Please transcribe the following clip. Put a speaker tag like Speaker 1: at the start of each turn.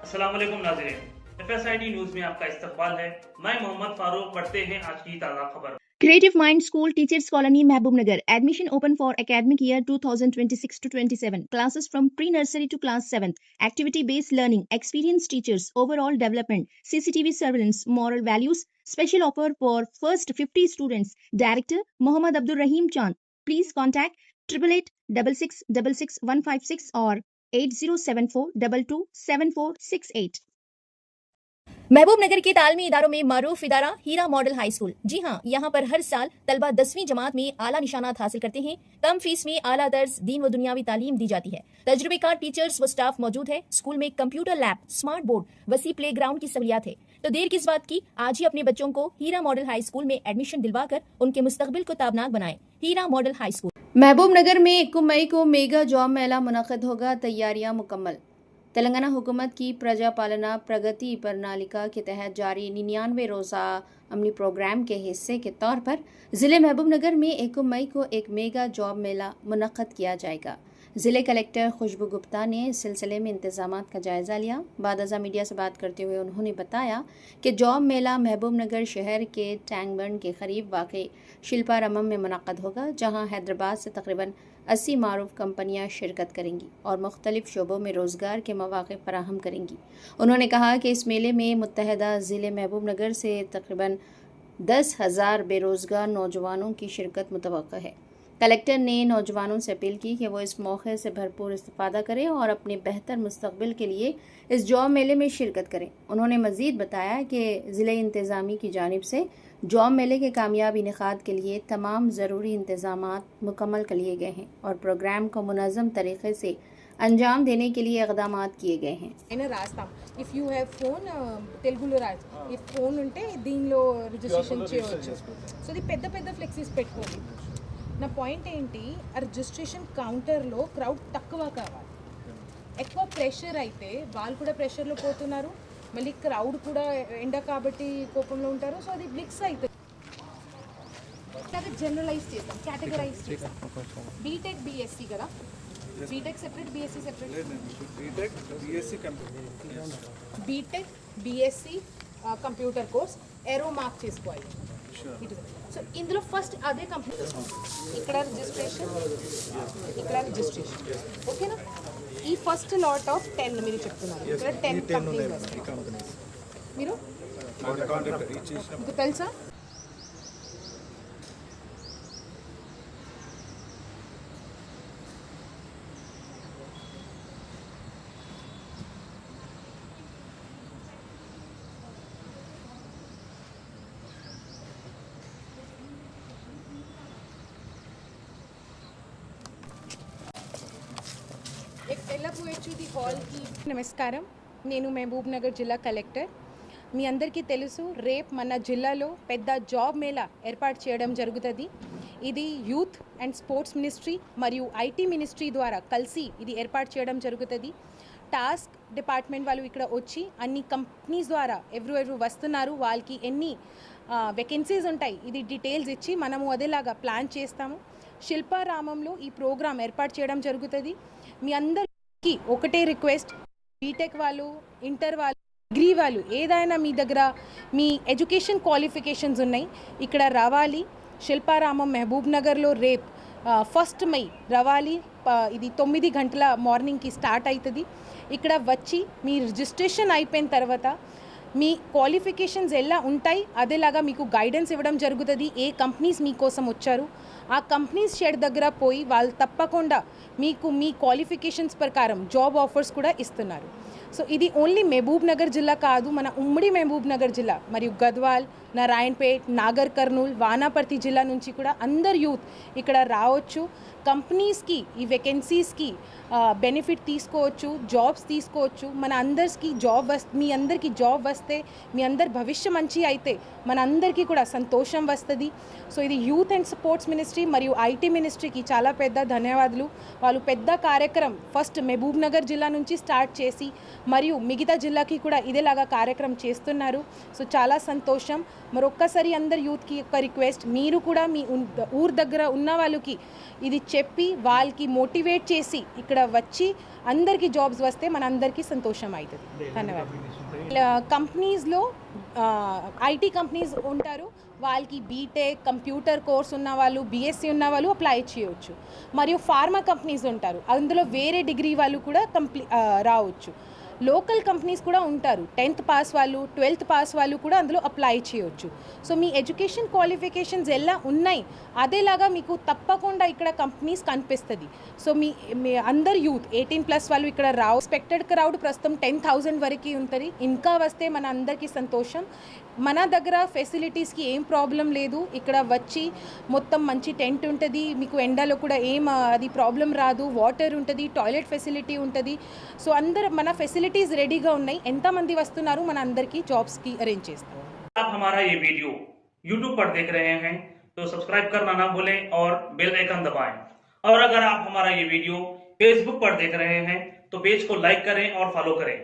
Speaker 1: अस्सलाम वालेकुम नाज़रीन, FSID न्यूज में आपका इस्तकबाल है। मैं मोहम्मद फारूक। पढ़ते हैं आज की ताज़ा खबर।
Speaker 2: Creative Mind School Teachers Colony Mehboob Nagar. Admission open for academic year 2026 to 27. Classes from pre-nursery to class 7th. Activity-based learning, experienced teachers, overall development, CCTV surveillance, moral values. Special offer for first 50 students. Director Mohammad Abdul Rahim Chand. Please contact 8886666156 or 8074227468. महबूब नगर के तालमी इदारों में मारूफ इदारा हीरा model high school. जी हाँ, यहाँ पर हर साल तलबा 10वीं जमात में आला निशानात हासिल करते हैं। कम फीस में आला दर्ज दीन व दुनियावी तालीम दी जाती है। तजुर्बेकार टीचर्स व स्टाफ मौजूद है। स्कूल में कंप्यूटर लैब, स्मार्ट बोर्ड, वसी प्ले ग्राउंड की सहूलियात है। तो देर किस बात की, आज ही अपने बच्चों को हीरा मॉडल हाई स्कूल में एडमिशन दिलवाकर उनके मुस्तकबिल को ताबनाक बनाएं। हीरा मॉडल हाई स्कूल।
Speaker 3: महबूब नगर में 1 मई को मेगा जॉब मेला मुनक़िद होगा। तैयारियां मुकम्मल। तेलंगाना हुकूमत की प्रजा पालना प्रगति प्रणालिका के तहत जारी 99 रोज़ा अमली प्रोग्राम के हिस्से के तौर पर ज़िले महबूब नगर में 1 मई को एक मेगा जॉब मेला मुनक़िद किया जाएगा। ज़िले कलेक्टर खुशबू गुप्ता ने इस सिलसिले में इंतज़ामात का जायज़ा लिया। बादअज़ा मीडिया से बात करते हुए उन्होंने बताया कि जॉब मेला महबूब नगर शहर के टैंक बंड के करीब वाक़ई शिल्पारामम में मुनक़िद होगा, जहाँ हैदराबाद से तकरीबन 80 मारूफ कंपनियां शिरकत करेंगी और मुख्तलिफ शोबों में रोज़गार के मौक़े फराहम करेंगी। उन्होंने कहा कि इस मेले में मुत्तहदा ज़िले महबूब नगर से तकरीबन 10,000 बेरोज़गार नौजवानों की शिरकत मुतवक्का है। कलेक्टर ने नौजवानों से अपील की कि वो इस मौके से भरपूर इस्तिफ़ादा करें और अपने बेहतर मुस्तक़बिल के लिए इस जॉब मेले में शिरकत करें। उन्होंने मज़ीद बताया कि ज़िले इंतज़ामी की जानिब से जॉब मेले के कामयाब इनेकाद के लिए तमाम ज़रूरी इंतज़ामात मुकम्मल कर लिए गए हैं और प्रोग्राम को मुनज़्ज़म तरीक़े से अंजाम देने के लिए इक़दामात किए गए हैं।
Speaker 4: ఇఫ్ యూ హ్యావ్ ఫోన్ తెలుగులో రాదు, ఈ ఫోన్ ఉంటే దీనిలో రిజిస్ట్రేషన్ చేయవచ్చు. సో ఇది పెద్ద పెద్ద ఫ్లెక్సీస్ పెట్టుకోండి. నా పాయింట్ ఏంటి, ఆ రిజిస్ట్రేషన్ కౌంటర్లో క్రౌడ్ తక్కువ కావాలి. ఎక్కువ ప్రెషర్ అయితే వాళ్ళు కూడా ప్రెషర్లో పోతున్నారు, మళ్ళీ క్రౌడ్ కూడా ఎండ కాబట్టి కోపంలో ఉంటారు. సో అది మిక్స్ అవుతుంది. ఇట్లాగా జనరలైజ్ చేద్దాం, కేటగరైజ్ చేద్దాం. బీటెక్ బీఎస్సీ కదా, BTech separate, BSc separate. BTech BSc computer course arrow mark చేసుకోవాలి. సో ఇందులో ఫస్ట్ అదే కంపెనీ ఇక్కడ రిజిస్ట్రేషన్, ఇక్కడ రిజిస్ట్రేషన్, ఓకేనా. ఈ ఫస్ట్ లాట్ ఆఫ్ 10 మీరు చెప్తున్నారు, ఇక్కడ 10 కంపెనీలు వస్తాయి. మీరు తెలుసా, హాల్కి నమస్కారం. నేను మహబూబ్ నగర్ జిల్లా కలెక్టర్. మీ అందరికీ తెలుసు, రేపు మన జిల్లాలో పెద్ద జాబ్ మేళా ఏర్పాటు చేయడం జరుగుతుంది. ఇది యూత్ అండ్ స్పోర్ట్స్ మినిస్ట్రీ మరియు ఐటీ మినిస్ట్రీ ద్వారా కలిసి ఇది ఏర్పాటు చేయడం జరుగుతుంది. టాస్క్ డిపార్ట్మెంట్ వాళ్ళు ఇక్కడ వచ్చి అన్ని కంపెనీస్ ద్వారా ఎవరు వస్తున్నారు, వాళ్ళకి ఎన్ని వేకెన్సీస్ ఉంటాయి, ఇది డీటెయిల్స్ ఇచ్చి మనము అదేలాగా ప్లాన్ చేస్తాము. శిల్పారామంలో ఈ ప్రోగ్రామ్ ఏర్పాటు చేయడం జరుగుతుంది. మీ అందరికీ ఒకటే రిక్వెస్ట్, బీటెక్ వాళ్ళు, ఇంటర్ వాళ్ళు, డిగ్రీ వాళ్ళు, ఏదైనా మీ దగ్గర మీ ఎడ్యుకేషన్ క్వాలిఫికేషన్స్ ఉన్నాయి, ఇక్కడ రావాలి. శిల్పారామం మహబూబ్ నగర్లో రేపు 1 మై రావాలి. ఇది 9 గంటల మార్నింగ్కి స్టార్ట్ అవుతుంది. ఇక్కడ వచ్చి మీ రిజిస్ట్రేషన్ అయిపోయిన తర్వాత మీ క్వాలిఫికేషన్స్ ఎలా ఉంటాయి అదేలాగా మీకు గైడెన్స్ ఇవ్వడం జరుగుతుంది. ఏ కంపెనీస్ మీకోసం వచ్చారు, ఆ కంపెనీస్ షెడ్ దగ్గర పోయి వాళ్ళు తప్పకుండా మీకు మీ క్వాలిఫికేషన్స్ ప్రకారం జాబ్ ఆఫర్స్ కూడా ఇస్తున్నారు. సో ఇది ఓన్లీ మహబూబ్ నగర్ జిల్లా కాదు, మన ఉమ్మడి మహబూబ్ నగర్ జిల్లా మరియు గద్వాల్, నారాయణపేట్, నాగర్ కర్నూల్, వానాపర్తి జిల్లా నుంచి కూడా అందరు యూత్ ఇక్కడ రావచ్చు. కంపెనీస్కి ఈ వేకెన్సీస్కి బెనిఫిట్ తీసుకోవచ్చు, జాబ్స్ తీసుకోవచ్చు. మన అందరికీ మీ అందరికీ జాబ్ వస్తే, మీ అందరి భవిష్య మంచి అయితే మన అందరికీ కూడా సంతోషం వస్తుంది. సో ఇది యూత్ అండ్ స్పోర్ట్స్ మినిస్ట్రీ మరియు ఐటీ మినిస్ట్రీకి చాలా పెద్ద ధన్యవాదాలు. వాళ్ళు పెద్ద కార్యక్రమం ఫస్ట్ మహబూబ్ నగర్ జిల్లా నుంచి స్టార్ట్ చేసి మరియు మిగతా జిల్లాకి కూడా ఇదేలాగా కార్యక్రమం చేస్తున్నారు. సో చాలా సంతోషం. మరొక్కసారి అందరు యూత్కి ఒక రిక్వెస్ట్, మీరు కూడా మీ ఊరు దగ్గర ఉన్న వాళ్ళకి ఇది చెప్పి వాళ్ళకి మోటివేట్ చేసి ఇక్కడ వచ్చి అందరికీ జాబ్స్ వస్తే మన అందరికీ సంతోషం అవుతుంది. ధన్యవాదాలు. కంపెనీస్లో ఐటీ కంపెనీస్ ఉంటారు, వాళ్ళకి బీటెక్ కంప్యూటర్ కోర్స్ ఉన్న వాళ్ళు, బీఎస్సీ ఉన్న వాళ్ళు అప్లై చేయవచ్చు. మరియు ఫార్మా కంపెనీస్ ఉంటారు, అందులో వేరే డిగ్రీ వాళ్ళు కూడా రావచ్చు. లోకల్ కంపెనీస్ కూడా ఉంటారు, 10th పాస్ వాళ్ళు 12th పాస్ వాళ్ళు కూడా అందులో అప్లై చేయవచ్చు. సో మీ ఎడ్యుకేషన్ క్వాలిఫికేషన్స్ ఎలా ఉన్నాయి అదేలాగా మీకు తప్పకుండా ఇక్కడ కంపెనీస్ కనిపిస్తుంది. సో మీ అందరు యూత్ 18+ వాళ్ళు ఇక్కడ రావు. ఎక్స్పెక్టెడ్ క్రౌడ్ ప్రస్తుతం 10,000 వరకు ఉంటుంది. ఇంకా వస్తే మన అందరికీ సంతోషం. మన దగ్గర ఫెసిలిటీస్కి ఏం ప్రాబ్లం లేదు. ఇక్కడ వచ్చి మొత్తం మంచి టెంట్ ఉంటుంది, మీకు ఎండలో కూడా ఏం అది ప్రాబ్లం రాదు. వాటర్ ఉంటుంది, టాయిలెట్ ఫెసిలిటీ ఉంటుంది. సో అందరు మన ఫెసిలిటీస్ రెడీగా ఉన్నాయి. ఎంతమంది వస్తున్నారు మన అందరికీ జాబ్స్కి అరేంజ్ చేస్తాం.
Speaker 1: आप हमारा ये वीडियो YouTube पर देख रहे हैं तो सब्सक्राइब करना ना भूलें और बेल आइकन दबाएं। और अगर आप हमारा ये वीडियो Facebook पर देख रहे हैं तो पेज को लाइक करें और फॉलो करें।